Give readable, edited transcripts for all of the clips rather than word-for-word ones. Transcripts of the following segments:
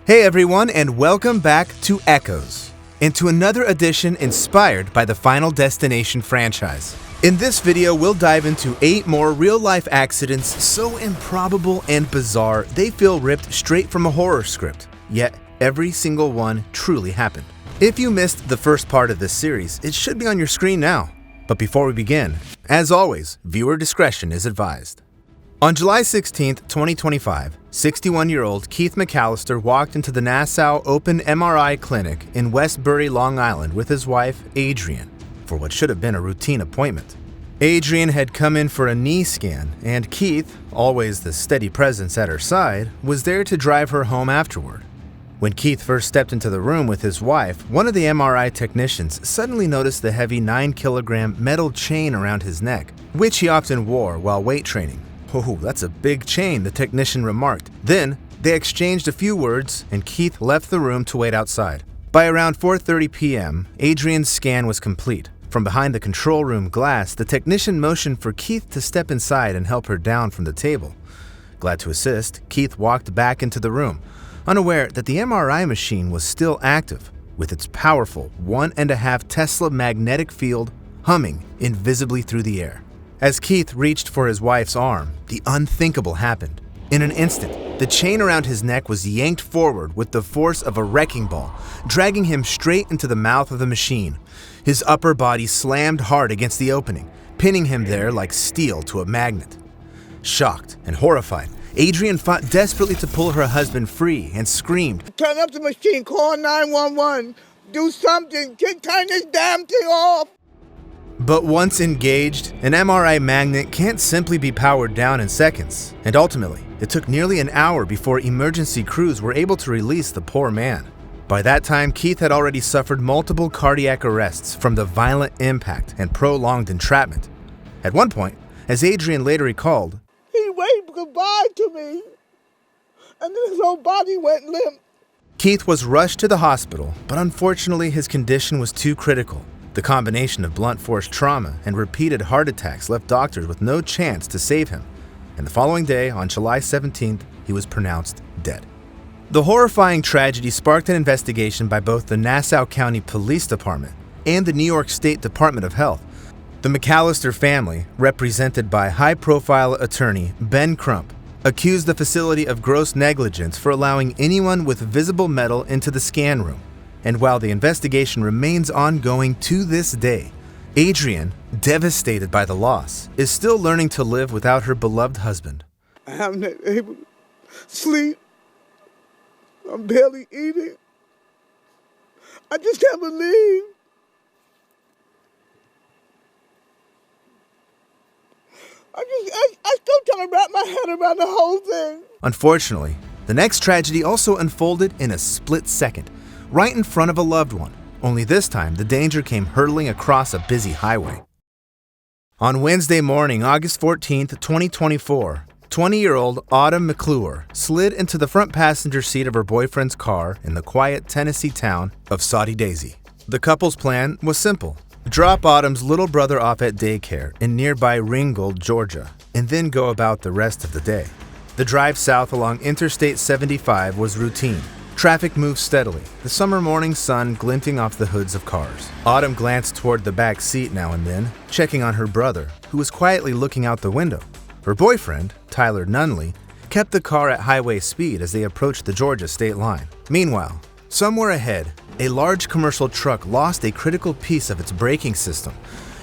Hey everyone, and welcome back to Echoes, and to another edition inspired by the Final Destination franchise. In this video, we'll dive into 8 more real-life accidents so improbable and bizarre they feel ripped straight from a horror script, yet every single one truly happened. If you missed the first part of this series, it should be on your screen now. But before we begin, as always, viewer discretion is advised. On July 16, 2025, 61-year-old Keith Mcallister walked into the Nassau Open MRI Clinic in Westbury, Long Island with his wife, Adrienne, for what should have been a routine appointment. Adrienne had come in for a knee scan, and Keith, always the steady presence at her side, was there to drive her home afterward. When Keith first stepped into the room with his wife, one of the MRI technicians suddenly noticed the heavy 9-kilogram metal chain around his neck, which he often wore while weight training. "Oh, that's a big chain," the technician remarked. Then, they exchanged a few words, and Keith left the room to wait outside. By around 4:30 p.m., Adrienne's scan was complete. From behind the control room glass, the technician motioned for Keith to step inside and help her down from the table. Glad to assist, Keith walked back into the room, unaware that the MRI machine was still active, with its powerful 1.5 Tesla magnetic field humming invisibly through the air. As Keith reached for his wife's arm, the unthinkable happened. In an instant, the chain around his neck was yanked forward with the force of a wrecking ball, dragging him straight into the mouth of the machine. His upper body slammed hard against the opening, pinning him there like steel to a magnet. Shocked and horrified, Adrienne fought desperately to pull her husband free and screamed, "Turn up the machine, call 911, do something, turn this damn thing off." But once engaged, an MRI magnet can't simply be powered down in seconds, and ultimately, it took nearly an hour before emergency crews were able to release the poor man. By that time, Keith had already suffered multiple cardiac arrests from the violent impact and prolonged entrapment. At one point, as Adrienne later recalled, "He waved goodbye to me, and then his whole body went limp." Keith was rushed to the hospital, but unfortunately his condition was too critical. The combination of blunt force trauma and repeated heart attacks left doctors with no chance to save him, and the following day, on July 17th, he was pronounced dead. The horrifying tragedy sparked an investigation by both the Nassau County Police Department and the New York State Department of Health. The Mcallister family, represented by high-profile attorney Ben Crump, accused the facility of gross negligence for allowing anyone with visible metal into the scan room. And while the investigation remains ongoing to this day, Adrienne, devastated by the loss, is still learning to live without her beloved husband. "I haven't been able to sleep. I'm barely eating. I just can't believe. I still trying to wrap my head around the whole thing." Unfortunately, the next tragedy also unfolded in a split second, right in front of a loved one, only this time the danger came hurtling across a busy highway. On Wednesday morning, August 14th, 2024, 20-year-old Autumn Mccclure slid into the front passenger seat of her boyfriend's car in the quiet Tennessee town of Soddy Daisy. The couple's plan was simple: drop Autumn's little brother off at daycare in nearby Ringgold, Georgia, and then go about the rest of the day. The drive south along Interstate 75 was routine. Traffic moved steadily, the summer morning sun glinting off the hoods of cars. Autumn glanced toward the back seat now and then, checking on her brother, who was quietly looking out the window. Her boyfriend, Tyler Nunley, kept the car at highway speed as they approached the Georgia state line. Meanwhile, somewhere ahead, a large commercial truck lost a critical piece of its braking system,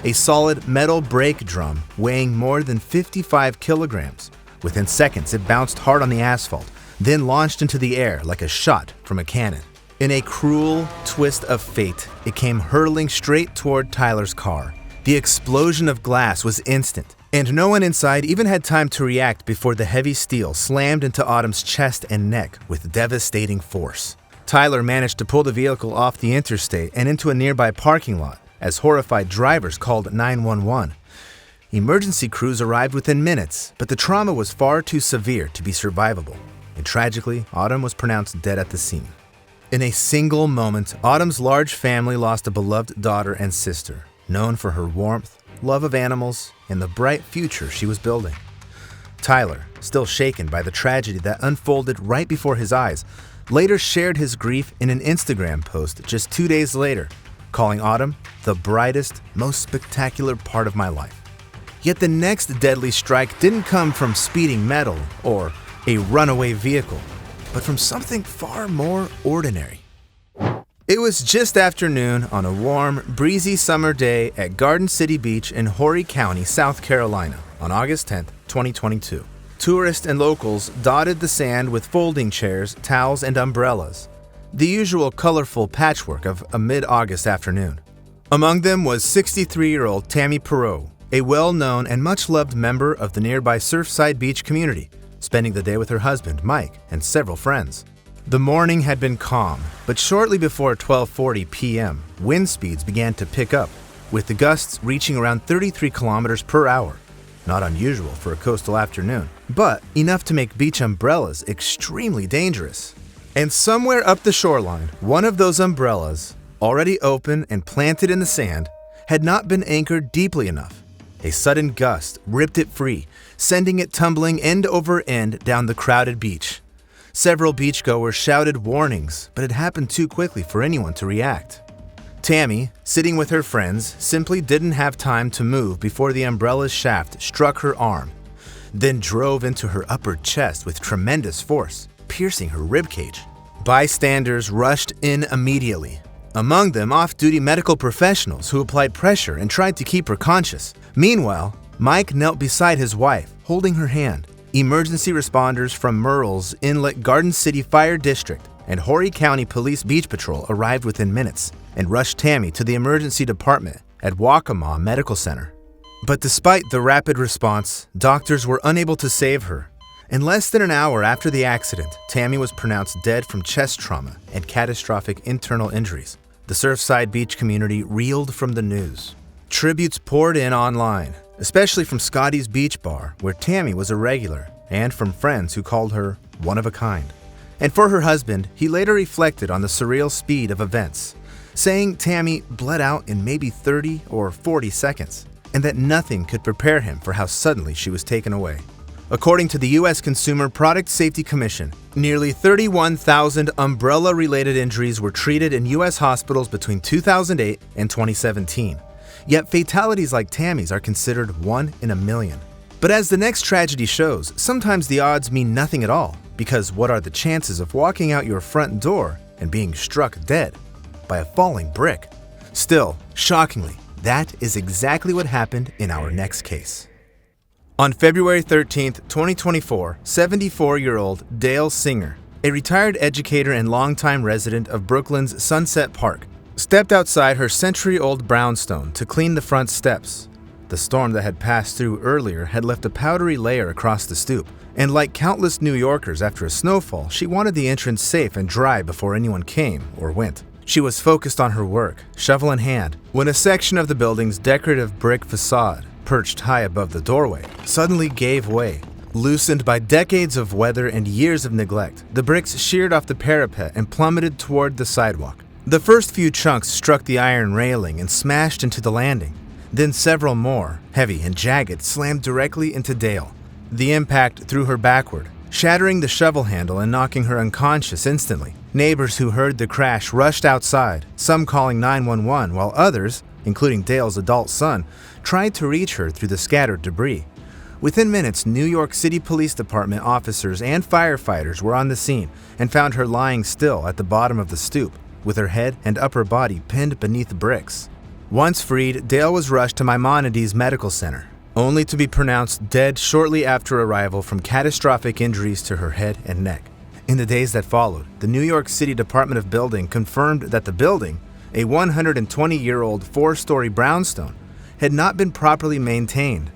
a solid metal brake drum weighing more than 55 kilograms. Within seconds, it bounced hard on the asphalt, then launched into the air like a shot from a cannon. In a cruel twist of fate, it came hurtling straight toward Tyler's car. The explosion of glass was instant, and no one inside even had time to react before the heavy steel slammed into Autumn's chest and neck with devastating force. Tyler managed to pull the vehicle off the interstate and into a nearby parking lot as horrified drivers called 911. Emergency crews arrived within minutes, but the trauma was far too severe to be survivable. And tragically, Autumn was pronounced dead at the scene. In a single moment, Autumn's large family lost a beloved daughter and sister, known for her warmth, love of animals, and the bright future she was building. Tyler, still shaken by the tragedy that unfolded right before his eyes, later shared his grief in an Instagram post just 2 days later, calling autumn the brightest, most spectacular part of my life. Yet the next deadly strike didn't come from speeding metal or a runaway vehicle, but from something far more ordinary. It was just after noon on a warm, breezy summer day at Garden City Beach in Horry County, South Carolina, on August 10, 2022. Tourists and locals dotted the sand with folding chairs, towels, and umbrellas, the usual colorful patchwork of a mid-August afternoon. Among them was 63-year-old Tammy Perau, a well-known and much-loved member of the nearby Surfside Beach community, spending the day with her husband, Mike, and several friends. The morning had been calm, but shortly before 12:40 p.m., wind speeds began to pick up, with the gusts reaching around 33 kilometers per hour. Not unusual for a coastal afternoon, but enough to make beach umbrellas extremely dangerous. And somewhere up the shoreline, one of those umbrellas, already open and planted in the sand, had not been anchored deeply enough. A sudden gust ripped it free, sending it tumbling end over end down the crowded beach. Several beachgoers shouted warnings, but it happened too quickly for anyone to react. Tammy, sitting with her friends, simply didn't have time to move before the umbrella's shaft struck her arm, then drove into her upper chest with tremendous force, piercing her ribcage. Bystanders rushed in immediately, among them off-duty medical professionals who applied pressure and tried to keep her conscious. Meanwhile, Mike knelt beside his wife, holding her hand. Emergency responders from Merle's Inlet Garden City Fire District and Horry County Police Beach Patrol arrived within minutes and rushed Tammy to the emergency department at Waccamaw Medical Center. But despite the rapid response, doctors were unable to save her. In less than an hour after the accident, Tammy was pronounced dead from chest trauma and catastrophic internal injuries. The Surfside Beach community reeled from the news. Tributes poured in online, especially from Scotty's Beach Bar, where Tammy was a regular, and from friends who called her one of a kind. And for her husband, he later reflected on the surreal speed of events, saying Tammy bled out in maybe 30 or 40 seconds, and that nothing could prepare him for how suddenly she was taken away. According to the U.S. Consumer Product Safety Commission, nearly 31,000 umbrella-related injuries were treated in U.S. hospitals between 2008 and 2017. Yet fatalities like Tammy's are considered 1 in a million. But as the next tragedy shows, sometimes the odds mean nothing at all, because what are the chances of walking out your front door and being struck dead by a falling brick? Still, shockingly, that is exactly what happened in our next case. On February 13, 2024, 74-year-old Dale Singer, a retired educator and longtime resident of Brooklyn's Sunset Park, stepped outside her century-old brownstone to clean the front steps. The storm that had passed through earlier had left a powdery layer across the stoop, and like countless New Yorkers after a snowfall, she wanted the entrance safe and dry before anyone came or went. She was focused on her work, shovel in hand, when a section of the building's decorative brick facade, perched high above the doorway, suddenly gave way. Loosened by decades of weather and years of neglect, the bricks sheared off the parapet and plummeted toward the sidewalk. The first few chunks struck the iron railing and smashed into the landing. Then several more, heavy and jagged, slammed directly into Dale. The impact threw her backward, shattering the shovel handle and knocking her unconscious instantly. Neighbors who heard the crash rushed outside, some calling 911, while others, including Dale's adult son, tried to reach her through the scattered debris. Within minutes, New York City Police Department officers and firefighters were on the scene and found her lying still at the bottom of the stoop, with her head and upper body pinned beneath bricks. Once freed, Dale was rushed to Maimonides Medical Center, only to be pronounced dead shortly after arrival from catastrophic injuries to her head and neck. In the days that followed, the New York City Department of Building confirmed that the building, a 120-year-old 4-story brownstone, had not been properly maintained.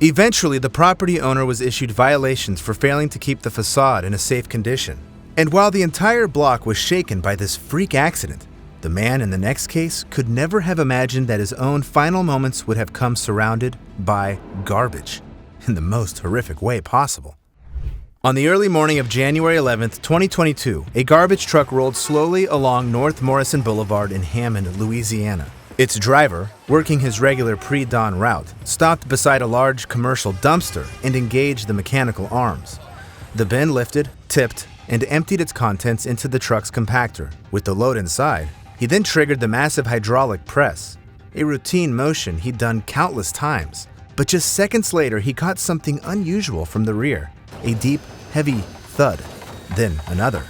Eventually, the property owner was issued violations for failing to keep the facade in a safe condition. And while the entire block was shaken by this freak accident, the man in the next case could never have imagined that his own final moments would have come surrounded by garbage, in the most horrific way possible. On the early morning of January 11th, 2022, a garbage truck rolled slowly along North Morrison Boulevard in Hammond, Louisiana. Its driver, working his regular pre-dawn route, stopped beside a large commercial dumpster and engaged the mechanical arms. The bin lifted, tipped, and emptied its contents into the truck's compactor. With the load inside, he then triggered the massive hydraulic press, a routine motion he'd done countless times. But just seconds later, he caught something unusual from the rear, a deep, heavy thud, then another,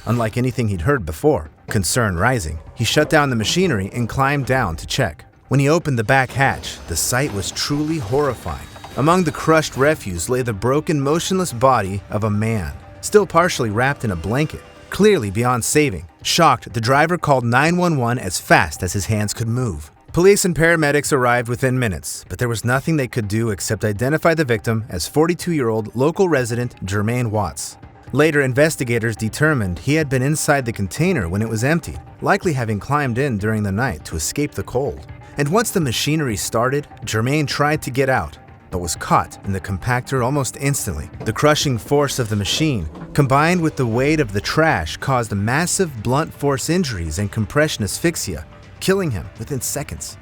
unlike anything he'd heard before. Concern rising, he shut down the machinery and climbed down to check. When he opened the back hatch, the sight was truly horrifying. Among the crushed refuse lay the broken, motionless body of a man, still partially wrapped in a blanket, clearly beyond saving. Shocked, the driver called 911 as fast as his hands could move. Police and paramedics arrived within minutes, but there was nothing they could do except identify the victim as 42-year-old local resident Germaine Watts. Later, investigators determined he had been inside the container when it was emptied, likely having climbed in during the night to escape the cold. And once the machinery started, Germaine tried to get out, but was caught in the compactor almost instantly. The crushing force of the machine, combined with the weight of the trash, caused massive blunt force injuries and compression asphyxia, killing him within seconds.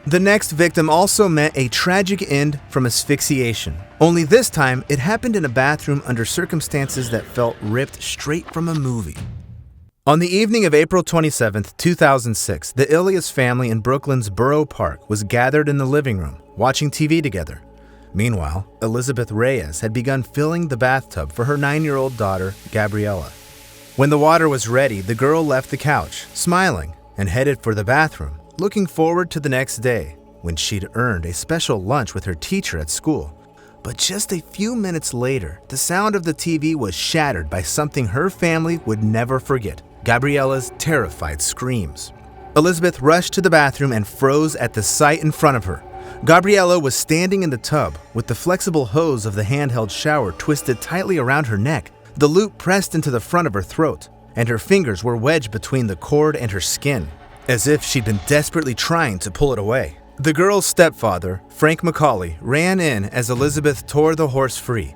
The next victim also met a tragic end from asphyxiation. Only this time, it happened in a bathroom under circumstances that felt ripped straight from a movie. On the evening of April 27, 2006, the Ilias family in Brooklyn's Borough Park was gathered in the living room, watching TV together. Meanwhile, Elizabeth Reyes had begun filling the bathtub for her 9-year-old daughter, Gabriella. When the water was ready, the girl left the couch, smiling, and headed for the bathroom, looking forward to the next day, when she'd earned a special lunch with her teacher at school. But just a few minutes later, the sound of the TV was shattered by something her family would never forget: Gabriella's terrified screams. Elizabeth rushed to the bathroom and froze at the sight in front of her. Gabriella was standing in the tub with the flexible hose of the handheld shower twisted tightly around her neck, the loop pressed into the front of her throat, and her fingers were wedged between the cord and her skin, as if she'd been desperately trying to pull it away. The girl's stepfather, Frank Mcclure, ran in as Elizabeth tore the horse free.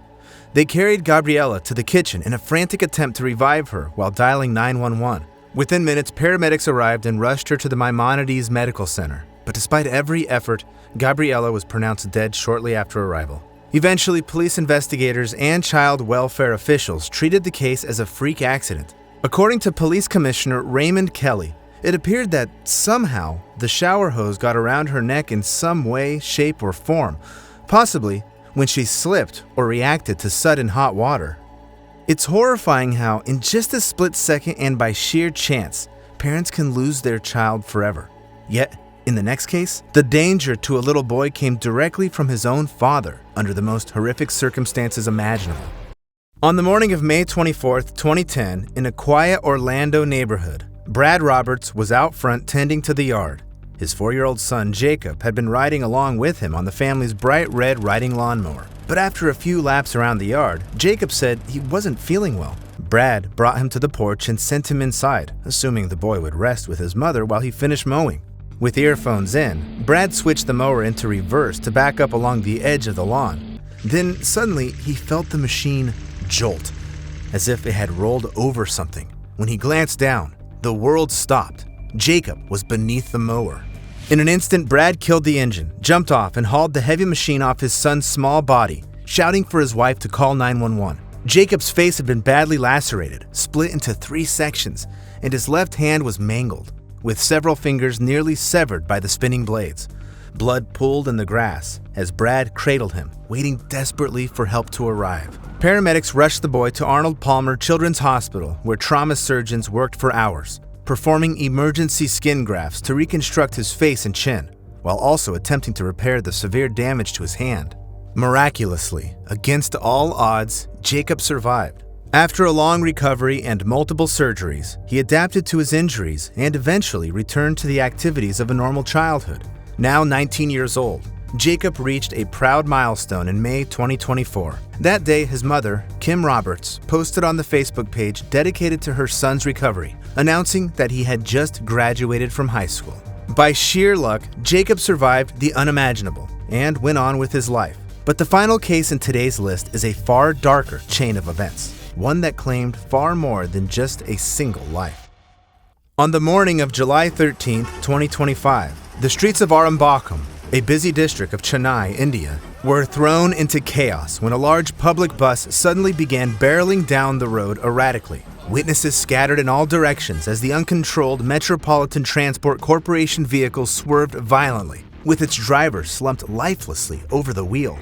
They carried Gabriella to the kitchen in a frantic attempt to revive her while dialing 911. Within minutes, paramedics arrived and rushed her to the Maimonides Medical Center. But despite every effort, Gabriella was pronounced dead shortly after arrival. Eventually, police investigators and child welfare officials treated the case as a freak accident. According to Police Commissioner Raymond Kelly, it appeared that somehow the shower hose got around her neck in some way, shape, or form, possibly when she slipped or reacted to sudden hot water. It's horrifying how, in just a split second and by sheer chance, parents can lose their child forever. Yet, in the next case, the danger to a little boy came directly from his own father under the most horrific circumstances imaginable. On the morning of May 24, 2010, in a quiet Orlando neighborhood, Brad Roberts was out front tending to the yard. His 4-year-old son, Jacob, had been riding along with him on the family's bright red riding lawnmower. But after a few laps around the yard, Jacob said he wasn't feeling well. Brad brought him to the porch and sent him inside, assuming the boy would rest with his mother while he finished mowing. With earphones in, Brad switched the mower into reverse to back up along the edge of the lawn. Then suddenly, he felt the machine jolt, as if it had rolled over something. When he glanced down, the world stopped. Jacob was beneath the mower. In an instant, Brad killed the engine, jumped off, and hauled the heavy machine off his son's small body, shouting for his wife to call 911. Jacob's face had been badly lacerated, split into 3 sections, and his left hand was mangled, with several fingers nearly severed by the spinning blades. Blood pooled in the grass as Brad cradled him, waiting desperately for help to arrive. Paramedics rushed the boy to Arnold Palmer Children's Hospital, where trauma surgeons worked for hours, performing emergency skin grafts to reconstruct his face and chin, while also attempting to repair the severe damage to his hand. Miraculously, against all odds, Jacob survived. After a long recovery and multiple surgeries, he adapted to his injuries and eventually returned to the activities of a normal childhood. Now 19 years old, Jacob reached a proud milestone in May 2024. That day, his mother, Kim Roberts, posted on the Facebook page dedicated to her son's recovery, announcing that he had just graduated from high school. By sheer luck, Jacob survived the unimaginable and went on with his life. But the final case in today's list is a far darker chain of events, one that claimed far more than just a single life. On the morning of July 13, 2025, the streets of Arambakam, a busy district of Chennai, India, were thrown into chaos when a large public bus suddenly began barreling down the road erratically. Witnesses scattered in all directions as the uncontrolled Metropolitan Transport Corporation vehicle swerved violently, with its driver slumped lifelessly over the wheel.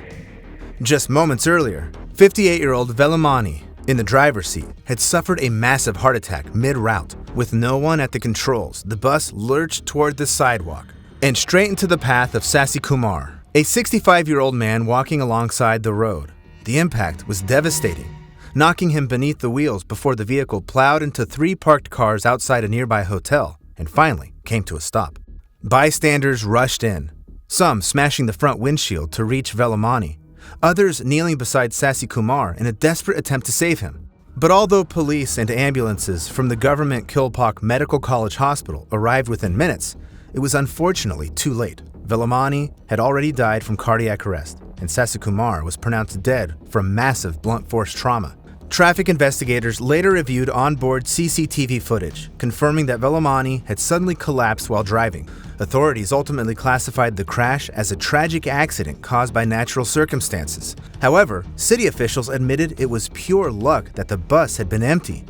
Just moments earlier, 58-year-old Velamani, in the driver's seat, had suffered a massive heart attack mid-route. With no one at the controls, the bus lurched toward the sidewalk and straight into the path of Sasi Kumar, a 65-year-old man walking alongside the road. The impact was devastating, knocking him beneath the wheels before the vehicle plowed into 3 parked cars outside a nearby hotel and finally came to a stop. Bystanders rushed in, some smashing the front windshield to reach Velamani, others kneeling beside Sasi Kumar in a desperate attempt to save him. But although police and ambulances from the government Kilpauk Medical College Hospital arrived within minutes, it was unfortunately too late. Velamani had already died from cardiac arrest, and Sasi Kumar was pronounced dead from massive blunt force trauma. Traffic investigators later reviewed onboard CCTV footage, confirming that Velamani had suddenly collapsed while driving. Authorities ultimately classified the crash as a tragic accident caused by natural circumstances. However, city officials admitted it was pure luck that the bus had been empty.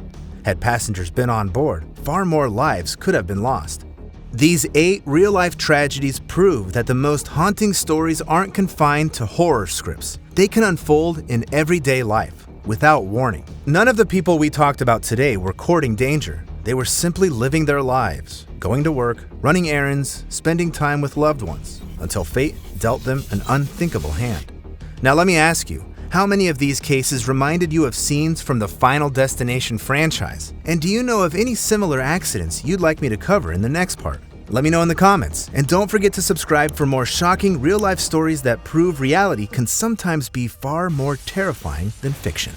Had passengers been on board, far more lives could have been lost. These 8 real-life tragedies prove that the most haunting stories aren't confined to horror scripts. They can unfold in everyday life, without warning. None of the people we talked about today were courting danger. They were simply living their lives, going to work, running errands, spending time with loved ones, until fate dealt them an unthinkable hand. Now let me ask you, how many of these cases reminded you of scenes from the Final Destination franchise? And do you know of any similar accidents you'd like me to cover in the next part? Let me know in the comments, and don't forget to subscribe for more shocking real-life stories that prove reality can sometimes be far more terrifying than fiction.